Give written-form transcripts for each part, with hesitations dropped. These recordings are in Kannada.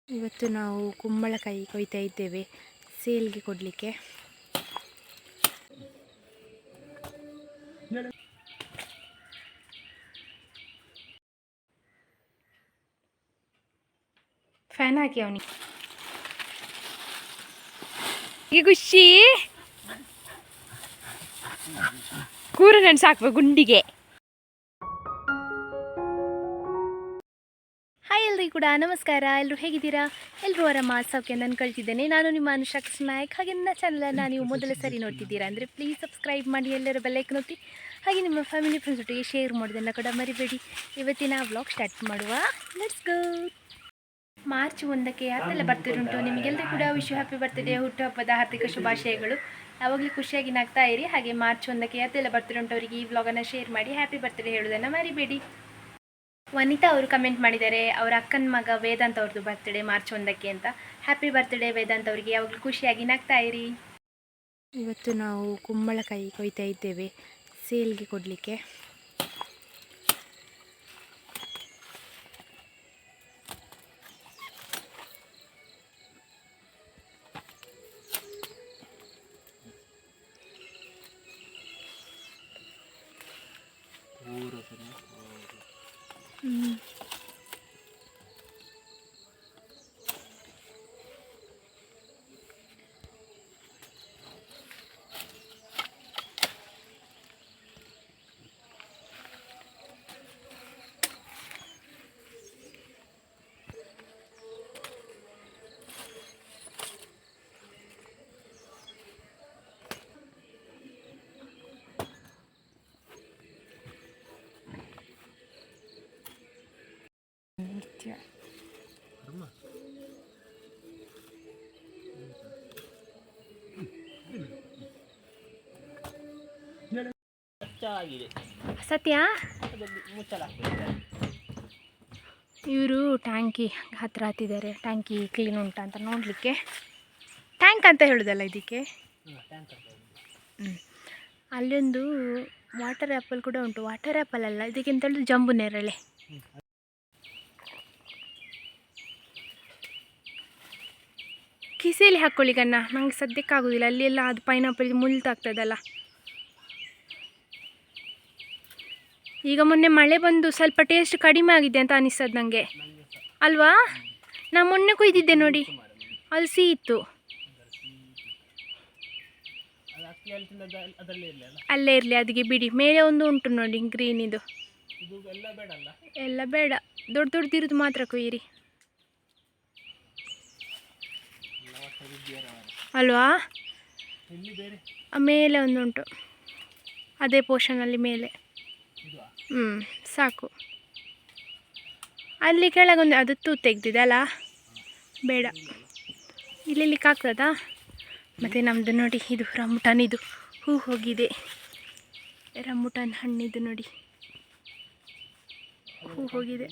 ಇವತ್ತು ನಾವು ಕುಂಬಳಕಾಯಿ ಕೊಯ್ತಾ ಇದ್ದೇವೆ ಸೇಲ್ಗೆ ಕೊಡಲಿಕ್ಕೆ. ಫ್ಯಾನ್ ಹಾಕಿ ಅವನಿಗೆ ಖುಷಿ ಕೂರ ನೆನ್ಸು ಹಾಕ್ಬೇಕು ಗುಂಡಿಗೆ. ಹಾಯ್ ಎಲ್ರಿಗೂ ಕೂಡ ನಮಸ್ಕಾರ. ಎಲ್ಲರೂ ಹೇಗಿದ್ದೀರಾ? ಎಲ್ಲರೂ ಆರಾಮ ಸೌಖ್ಯ ನಾನು ಕಳ್ತಿದ್ದೇನೆ. ನಾನು ನಿಮ್ಮ ಅನುಷಾ ನಾಯಕ್. ಹಾಗೆ ನನ್ನ ಚಾನಲನ್ನು ನೀವು ಮೊದಲ ಸರಿ ನೋಡ್ತಿದ್ದೀರಾ ಅಂದರೆ ಪ್ಲೀಸ್ ಸಬ್ಸ್ಕ್ರೈಬ್ ಮಾಡಿ, ಎಲ್ಲರ ಬೆಲ್ಲೈಕನ್ ಒತ್ತಿ, ಹಾಗೆ ನಿಮ್ಮ ಫ್ಯಾಮಿಲಿ ಫ್ರೆಂಡ್ಸ್ ಒಟ್ಟಿಗೆ ಶೇರ್ ಮಾಡೋದನ್ನು ಕೂಡ ಮರಿಬೇಡಿ. ಇವತ್ತಿನ ವ್ಲಾಗ್ ಸ್ಟಾರ್ಟ್ ಮಾಡುವ. Let's go. ಮಾರ್ಚ್ 1ಕ್ಕೆ ಯಾರೆಲ್ಲ ಬರ್ತಿರುಂಟು ನಿಮಗೆಲ್ಲರೂ ಕೂಡ ವಿಶ್ ಹ್ಯಾಪಿ ಬರ್ತ್ಡೇ, ಹುಟ್ಟುಹಬ್ಬದ ಹಾರ್ದಿಕ ಶುಭಾಶಯಗಳು. ಯಾವಾಗಲೂ ಖುಷಿಯಾಗಿ ನಗ್ತಾ ಇರಿ. ಹಾಗೆ ಮಾರ್ಚ್ 1ಕ್ಕೆ ಯಾರೆಲ್ಲ ಬರ್ತಿರುಂಟು ಅವರಿಗೆ ಈ ವ್ಲಾಗನ್ನು ಶೇರ್ ಮಾಡಿ ಹ್ಯಾಪಿ ಬರ್ತ್ಡೇ ಹೇಳೋದನ್ನು ಮರಿಬೇಡಿ. ವನಿತಾ ಅವರು ಕಮೆಂಟ್ ಮಾಡಿದ್ದಾರೆ, ಅವರ ಅಕ್ಕನ ಮಗ ವೇದಾಂತ್ ಅವ್ರದ್ದು ಬರ್ತ್ಡೇ ಮಾರ್ಚ್ 1ಕ್ಕೆ ಅಂತ. ಹ್ಯಾಪಿ ಬರ್ತ್ಡೇ ವೇದಾಂತ್ ಅವರಿಗೆ, ಯಾವಾಗಲೂ ಖುಷಿಯಾಗಿ ನಗ್ತಾ ಇರಿ. ಇವತ್ತು ನಾವು ಕುಂಬಳಕಾಯಿ ಕೊಯ್ತಾ ಇದ್ದೇವೆ ಸೇಲ್ಗೆ ಕೊಡಲಿಕ್ಕೆ. ಸತ್ಯ ಇವರು ಟ್ಯಾಂಕಿ ಹತ್ರ ಹತ್ತಿದ್ದಾರೆ. ಟ್ಯಾಂಕಿ ಕ್ಲೀನ್ ಉಂಟಾ ಅಂತ ನೋಡಲಿಕ್ಕೆ. ಟ್ಯಾಂಕ್ ಅಂತ ಹೇಳೋದಲ್ಲ ಇದಕ್ಕೆ. ಅಲ್ಲೊಂದು ವಾಟರ್ ಆ್ಯಪಲ್ ಕೂಡ ಉಂಟು. ವಾಟರ್ ಆ್ಯಪಲ್ ಅಲ್ಲ, ಇದಕ್ಕೆ ಅಂತ ಹೇಳಿದ್ರೆ ಜಂಬು ನೇರಳೆ. ಕಿಸೆಯಲ್ಲಿ ಹಾಕ್ಕೊಳ್ಳಿ ಕಣ್ಣ, ನಂಗೆ ಸದ್ಯಕ್ಕಾಗೋದಿಲ್ಲ. ಅಲ್ಲಿ ಎಲ್ಲ ಅದು ಪೈನಾಪಲ್ ಮುಳ್ತಾಗ್ತದಲ್ಲ. ಈಗ ಮೊನ್ನೆ ಮಳೆ ಬಂದು ಸ್ವಲ್ಪ ಟೇಸ್ಟ್ ಕಡಿಮೆ ಆಗಿದೆ ಅಂತ ಅನಿಸ್ತದೆ ನನಗೆ, ಅಲ್ವಾ? ನಾನು ಮೊನ್ನೆ ಕೊಯ್ದಿದ್ದೆ ನೋಡಿ, ಅದು ಸಿಹಿ ಇತ್ತು. ಅಲ್ಲೇ ಇರಲಿ, ಅದಕ್ಕೆ ಬಿಡಿ. ಮೇಲೆ ಒಂದು ಉಂಟು ನೋಡಿ ಗ್ರೀನ್, ಇದು ಎಲ್ಲ ಬೇಡ. ದೊಡ್ಡ ದೊಡ್ಡದಿರೋದು ಮಾತ್ರ ಕೊಯ್ಯಿರಿ, ಅಲ್ವಾ? ಮೇಲೆ ಒಂದುಂಟು ಅದೇ ಪೋರ್ಷನಲ್ಲಿ ಮೇಲೆ. ಸಾಕು. ಅಲ್ಲಿ ಕೆಳಗೊಂದು ಅದು ತೂತು ತೆಗ್ದಿದೆ ಅಲ್ಲ, ಬೇಡ. ಇಲ್ಲಿಲಿಕ್ಕೆ ಆಗ್ತದಾ? ಮತ್ತು ನಮ್ಮದು ನೋಡಿ, ಇದು ರಂಬುಟಾನ್, ಇದು ಹೂ ಹೋಗಿದೆ. ರಂಬುಟಾನ್ ಹಣ್ಣಿದು ನೋಡಿ, ಹೂ ಹೋಗಿದೆ.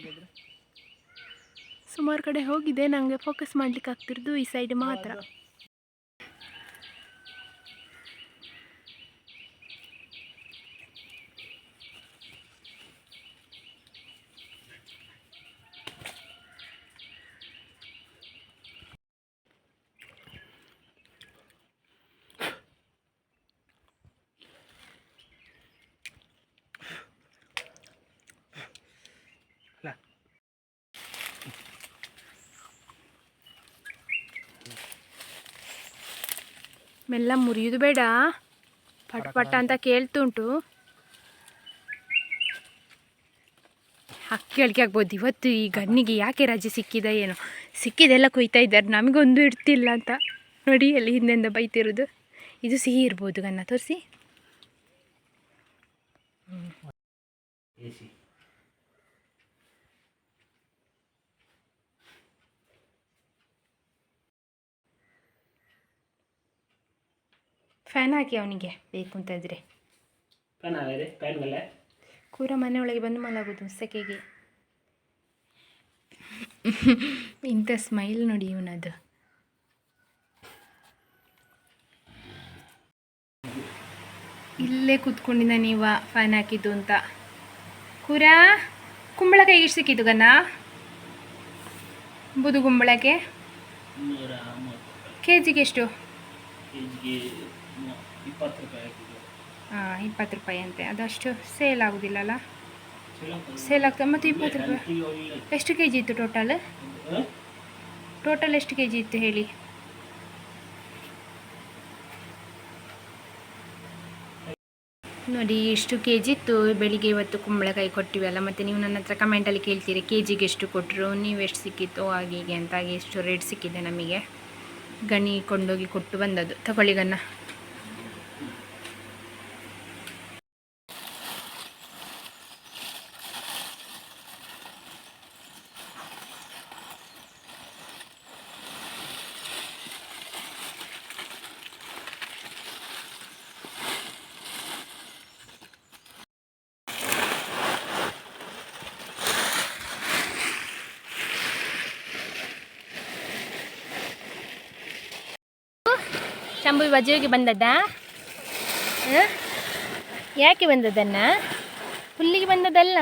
ಸುಮಾರು ಕಡೆ ಹೋಗಿದೆ, ನನಗೆ ಫೋಕಸ್ ಮಾಡಲಿಕ್ಕೆ ಆಗ್ತಿರೋದು ಈ ಸೈಡ್ ಮಾತ್ರ. ಮೆಲ್ಲ ಮುರಿಯೋದು ಬೇಡ, ಪಟ್ ಪಟ ಅಂತ ಕೇಳ್ತುಂಟು. ಕೇಳಿಕೆ ಆಗ್ಬೋದು. ಇವತ್ತು ಈ ಗನ್ನಿಗೆ ಯಾಕೆ ರಜೆ ಸಿಕ್ಕಿದ ಏನೋ, ಸಿಕ್ಕಿದೆಲ್ಲ ಕೊಯ್ತಾ ಇದ್ದಾರೆ, ನಮಗೊಂದು ಇಡ್ತಿಲ್ಲ ಅಂತ ನೋಡಿ. ಅಲ್ಲಿ ಹಿಂದೆಂದ ಬೈತಿರೋದು. ಇದು ಸಿಹಿ ಇರ್ಬೋದು ಗನ್ನ, ತೋರಿಸಿ. ಫ್ಯಾನ್ ಹಾಕಿ ಅವನಿಗೆ ಬೇಕು ಅಂತ ಇದ್ರೆ. ಕೂರ ಮನೆ ಒಳಗೆ ಬಂದು ಮಲಗೋದು ಸೆಕೆಗೆ. ಇಂಥ ಸ್ಮೈಲ್ ನೋಡಿ ಇವನದು. ಇಲ್ಲೇ ಕೂತ್ಕೊಂಡಿದ್ದ ನೀವ ಫ್ಯಾನ್ ಹಾಕಿದ್ದು ಅಂತ. ಕೂರ ಕುಂಬಳಕಾಯಿ ಎಷ್ಟು ಸಿಕ್ಕಿದ್ದು ಗನ್ನ? ಬೂದುಗುಂಬಳಕ್ಕೆ ಕೆ ಜಿಗೆ ಎಷ್ಟು? ಹಾಂ 20 ರೂಪಾಯಿ ಅಂತೆ. ಅದಷ್ಟು ಸೇಲ್ ಆಗೋದಿಲ್ಲಲ್ಲ? ಸೇಲ್ ಆಗ್ತದೆ. ಮತ್ತು 20 ರೂಪಾಯಿ ಎಷ್ಟು ಕೆ ಜಿ ಇತ್ತು ಟೋಟಲ್? ಎಷ್ಟು ಕೆ ಜಿ ಇತ್ತು ಹೇಳಿ? ನೋಡಿ ಎಷ್ಟು ಕೆ ಜಿ ಇತ್ತು. ಬೆಳಿಗ್ಗೆ ಇವತ್ತು ಕುಂಬಳಕಾಯಿ ಕೊಟ್ಟಿವಲ್ಲ, ಮತ್ತು ನೀವು ನನ್ನ ಹತ್ರ ಕಮೆಂಟಲ್ಲಿ ಕೇಳ್ತೀರಿ ಕೆ ಜಿಗೆ ಎಷ್ಟು ಕೊಟ್ಟರು, ನೀವು ಎಷ್ಟು ಸಿಕ್ಕಿತ್ತು ಹಾಗೆ ಹೀಗೆ ಅಂತ. ಹಾಗೆ ಎಷ್ಟು ರೇಟ್ ಸಿಕ್ಕಿದೆ ನಮಗೆ. ಗಣಿ ಕೊಂಡೋಗಿ ಕೊಟ್ಟು ಬಂದದ್ದು. ತಗೊಳ್ಳಿ ಗನ್ನ. ಶಂಭು ಬಜೆಗೆ ಬಂದದ್ದ? ಯಾಕೆ ಬಂದದ್ದನ್ನ? ಹುಲ್ಲಿಗೆ ಬಂದದ್ದಲ್ಲ,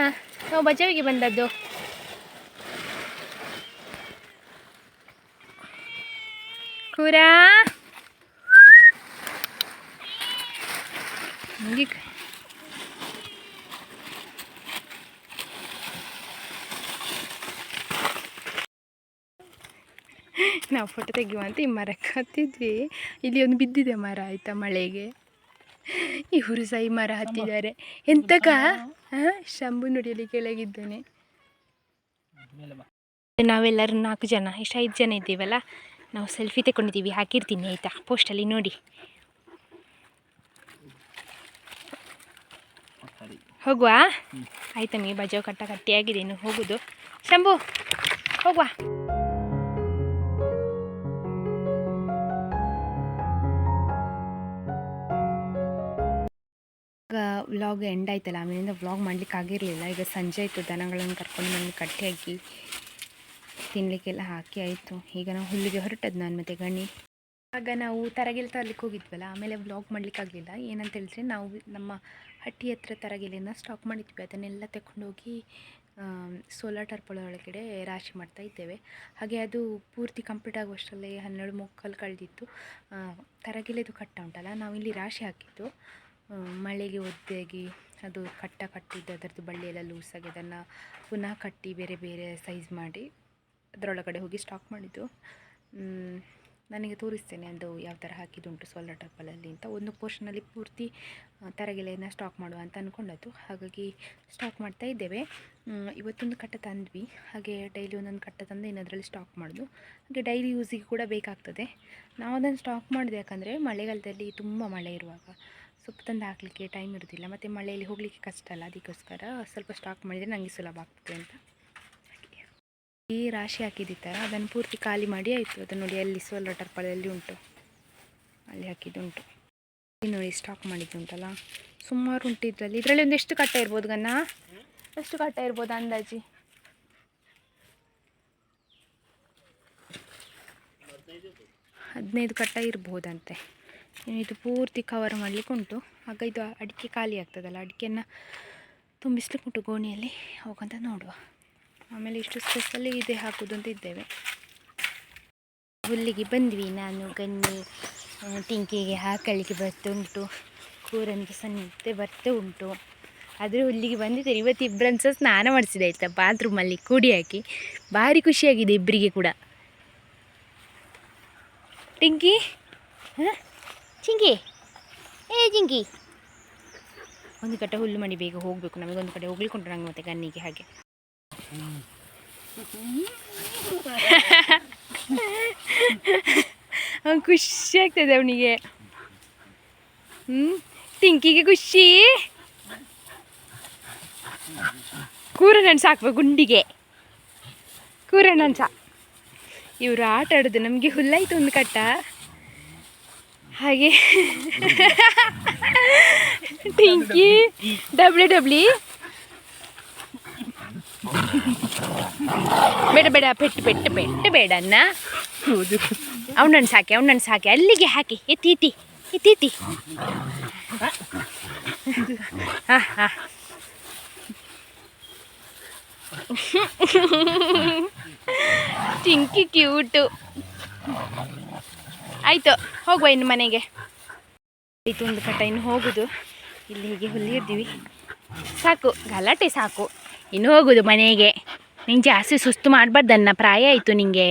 ನಾವು ಬಜಾವಿಗೆ ಬಂದದ್ದು. ಕೂರಾ ನಾವು ಫೋಟೋ ತೆಗೆಯುವ ಅಂತ ಈ ಮರಕ್ಕೆ ಹತ್ತಿದ್ವಿ. ಇಲ್ಲಿ ಒಂದು ಬಿದ್ದಿದೆ ಮರ ಆಯಿತಾ ಮಳೆಗೆ. ಇವರು ಸಹ ಈ ಮರ ಹತ್ತಿದ್ದಾರೆ. ಎಂತಕ ಶಂಭು ನುಡಿಯಲ್ಲಿ ಕೆಳಗಿದ್ದಾನೆ. ನಾವೆಲ್ಲರೂ 4 ಜನ, ಎಷ್ಟು 5 ಜನ ಇದ್ದೀವಲ್ಲ. ನಾವು ಸೆಲ್ಫಿ ತಗೊಂಡಿದ್ದೀವಿ, ಹಾಕಿರ್ತೀನಿ ಆಯಿತಾ ಪೋಸ್ಟಲ್ಲಿ ನೋಡಿ. ಹೋಗುವ ಆಯ್ತಾ? ಮೀ ಬಜಾವ್ ಕಟ್ಟಿಯಾಗಿದೆ, ಇನ್ನು ಹೋಗುದು. ಶಂಭು ಹೋಗುವ. ಈಗ ವ್ಲಾಗ್ ಎಂಡ್ ಆಯ್ತಲ್ಲ, ಆಮೇಲಿಂದ ವ್ಲಾಗ್ ಮಾಡ್ಲಿಕ್ಕೆ ಆಗಿರಲಿಲ್ಲ. ಈಗ ಸಂಜೆ ಆಯಿತು, ದನಗಳನ್ನು ಕರ್ಕೊಂಡು ಬಂದು ಕಟ್ಟಿ ಹಾಕಿ ತಿನ್ನಲಿಕ್ಕೆಲ್ಲ ಹಾಕಿ ಆಯಿತು. ಈಗ ನಾವು ಹುಲ್ಲಿಗೆ ಹೊರಟದ್ದು ನಾನು ಮತ್ತು ಗಣಿ. ಆಗ ನಾವು ತರಗೆಲೆ ತರಲಿಕ್ಕೆ ಹೋಗಿದ್ವಲ್ಲ, ಆಮೇಲೆ ವ್ಲಾಗ್ ಮಾಡಲಿಕ್ಕೆ ಆಗಲಿಲ್ಲ. ಏನಂತ ಹೇಳಿದ್ರೆ, ನಾವು ನಮ್ಮ ಹಟ್ಟಿ ಹತ್ರ ತರಗೆಲೆಯನ್ನು ಸ್ಟಾಕ್ ಮಾಡಿದ್ವಿ. ಅದನ್ನೆಲ್ಲ ತಗೊಂಡೋಗಿ ಸೋಲಾರ್ ಟರ್ಪಲ್ ಒಳಗಡೆ ರಾಶಿ ಮಾಡ್ತಾ ಇದ್ದೇವೆ. ಹಾಗೆ ಅದು ಪೂರ್ತಿ ಕಂಪ್ಲೀಟ್ ಆಗುವಷ್ಟರಲ್ಲೇ 12 ಕಳೆದಿತ್ತು. ತರಗೆಲೆದು ಕಟ್ಟ ಉಂಟಲ್ಲ, ನಾವಿಲ್ಲಿ ರಾಶಿ ಹಾಕಿದ್ದು. ಮಳೆಗೆ ಒದ್ದೆಯಾಗಿ ಅದು ಕಟ್ಟಿದ್ದು, ಅದರದ್ದು ಬಳ್ಳಿಯೆಲ್ಲ ಲೂಸಾಗಿ ಅದನ್ನು ಪುನಃ ಕಟ್ಟಿ ಬೇರೆ ಬೇರೆ ಸೈಜ್ ಮಾಡಿ ಅದರೊಳಗಡೆ ಹೋಗಿ ಸ್ಟಾಕ್ ಮಾಡಿದ್ದು. ನನಗೆ ತೋರಿಸ್ತೇನೆ ಅದು ಯಾವ ಥರ ಹಾಕಿದ್ದುಂಟು ಸೋಲಾರ್ ಟರ್ಪಲಲ್ಲಿ ಅಂತ. ಒಂದು ಪೋರ್ಷನಲ್ಲಿ ಪೂರ್ತಿ ತರಗೆಲೆಯನ್ನು ಸ್ಟಾಕ್ ಮಾಡುವ ಅಂತ ಅಂದ್ಕೊಂಡದ್ದು. ಹಾಗಾಗಿ ಸ್ಟಾಕ್ ಮಾಡ್ತಾ ಇದ್ದೇವೆ. ಇವತ್ತೊಂದು ಕಟ್ಟ ತಂದ್ವಿ, ಹಾಗೆ ಡೈಲಿ ಒಂದೊಂದು ಕಟ್ಟ ತಂದು ಇನ್ನೊಂದರಲ್ಲಿ ಸ್ಟಾಕ್ ಮಾಡೋದು. ಹಾಗೆ ಡೈಲಿ ಯೂಸಿಗೆ ಕೂಡ ಬೇಕಾಗ್ತದೆ. ನಾವು ಅದನ್ನು ಸ್ಟಾಕ್ ಮಾಡಿದೆ, ಯಾಕಂದರೆ ಮಳೆಗಾಲದಲ್ಲಿ ತುಂಬ ಮಳೆ ಇರುವಾಗ ಸೊಪ್ಪು ತಂದು ಹಾಕಲಿಕ್ಕೆ ಟೈಮ್ ಇರೋದಿಲ್ಲ, ಮತ್ತು ಮಳೆಯಲ್ಲಿ ಹೋಗಲಿಕ್ಕೆ ಕಷ್ಟ ಅಲ್ಲ. ಅದಕ್ಕೋಸ್ಕರ ಸ್ವಲ್ಪ ಸ್ಟಾಕ್ ಮಾಡಿದರೆ ನನಗೆ ಸುಲಭ ಆಗ್ತದೆ ಅಂತ. ಈ ರಾಶಿ ಹಾಕಿದ್ದಿತ್ತರ ಅದನ್ನು ಪೂರ್ತಿ ಖಾಲಿ ಮಾಡಿ ಆಯಿತು. ಅದನ್ನು ನೋಡಿ, ಅಲ್ಲಿ ಸೋಲಾರ್ ಟರ್ಪಲಲ್ಲಿ ಉಂಟು, ಅಲ್ಲಿ ಹಾಕಿದ್ದುಂಟು. ನೋಡಿ ಸ್ಟಾಕ್ ಮಾಡಿದ್ದುಂಟಲ್ಲ, ಸುಮಾರು ಉಂಟು ಇದರಲ್ಲಿ. ಇದರಲ್ಲಿ ಒಂದು ಎಷ್ಟು ಕಟ್ಟ ಇರ್ಬೋದು ಗನ್ನ? ಎಷ್ಟು ಕಟ್ಟ ಇರ್ಬೋದು ಅಂದಾಜಿ? 15 ಕಟ್ಟ ಇರ್ಬೋದಂತೆ. ಇದು ಪೂರ್ತಿ ಕವರ್ ಮಾಡಲಿಕ್ಕೆ ಉಂಟು. ಆಗ ಇದು ಅಡಿಕೆ ಖಾಲಿ ಆಗ್ತದಲ್ಲ, ಅಡಿಕೆಯನ್ನು ತುಂಬಿಸ್ಲಿಕ್ಕೆ ಉಂಟು ಗೋಣಿಯಲ್ಲಿ. ಹೋಗಂತ ನೋಡುವ. ಆಮೇಲೆ ಇಷ್ಟು ಸ್ಪೆಷಲಿ ಇದೆ ಹಾಕೋದು ಅಂತ ಇದ್ದೇವೆ. ಹುಲ್ಲಿಗೆ ಬಂದ್ವಿ. ನಾನು ಗನ್ನಿ ಟಿಂಕಿಗೆ ಹಾಕಲಿಕ್ಕೆ ಬರ್ತುಂಟು, ಕೂರನಿಗೆ ಸನ್ನಿತೆ ಬರ್ತಾ ಉಂಟು. ಆದರೆ ಹುಲ್ಲಿಗೆ ಬಂದಿದ್ದಾರೆ. ಇವತ್ತು ಇಬ್ಬರನ್ನು ಸಹ ಸ್ನಾನ ಮಾಡಿಸಿದೆ ಆಯಿತಾ, ಬಾತ್ರೂಮಲ್ಲಿ ಕೂಡಿ ಹಾಕಿ. ಭಾರಿ ಖುಷಿಯಾಗಿದೆ ಇಬ್ಬರಿಗೆ ಕೂಡ. ಟಿಂಕಿ ಚಿಂಕಿ, ಜಿಂಕಿ, ಒಂದು ಕಡೆ ಹುಲ್ಲು ಮಾಡಿ ಬೇಗ ಹೋಗಬೇಕು. ನಮಗೊಂದು ಕಡೆ ಹೋಗ್ಲಿಕ್ಕೆ ಉಂಟು ನಂಗೆ ಮತ್ತು ಗನ್ನಿಗೆ. ಹಾಗೆ ಖುಷಿ ಆಗ್ತದೆ ಅವನಿಗೆ. ಟಿಂಕಿಗೆ ಖುಷಿ. ಕೂರಣ್ಣನ ಸಾಕ್ಬೇಕು ಗುಂಡಿಗೆ, ಕೂರಣ್ಣನ ಸಾ. ಇವರು ಆಟ ಆಡೋದು. ನಮಗೆ ಹುಲ್ಲಾಯ್ತು ಒಂದು ಕಟ್ಟ. ಹಾಗೆ ಟಿಂಕಿ ಡಬ್ಲಿ ಬೇಡ ಪೆಟ್ಟು ಬೇಡ ಅನ್ನ. ಅವನನ್ನು ಸಾಕಿ ಅಲ್ಲಿಗೆ ಹಾಕಿ ಎತ್ತಿ ಹಾಂ ಟಿಂಕಿ ಕ್ಯೂಟು. ಆಯಿತು, ಹೋಗುವ ಇನ್ನು ಮನೆಗೆ. ಆಯಿತು, ಒಂದು ಕಟ್ಟ ಇನ್ನು ಹೋಗೋದು. ಇಲ್ಲಿ ಹೀಗೆ ಹೊಲಿಯಿದ್ದೀವಿ, ಸಾಕು ಗಲಾಟೆ ಸಾಕು, ಇನ್ನು ಹೋಗೋದು ಮನೆಗೆ. ನಿಂಗೆ ಜಾಸ್ತಿ ಸುಸ್ತು ಮಾಡಬಾರ್ದನ್ನ, ಪ್ರಾಯ ಆಯಿತು ನಿಂಗೆ.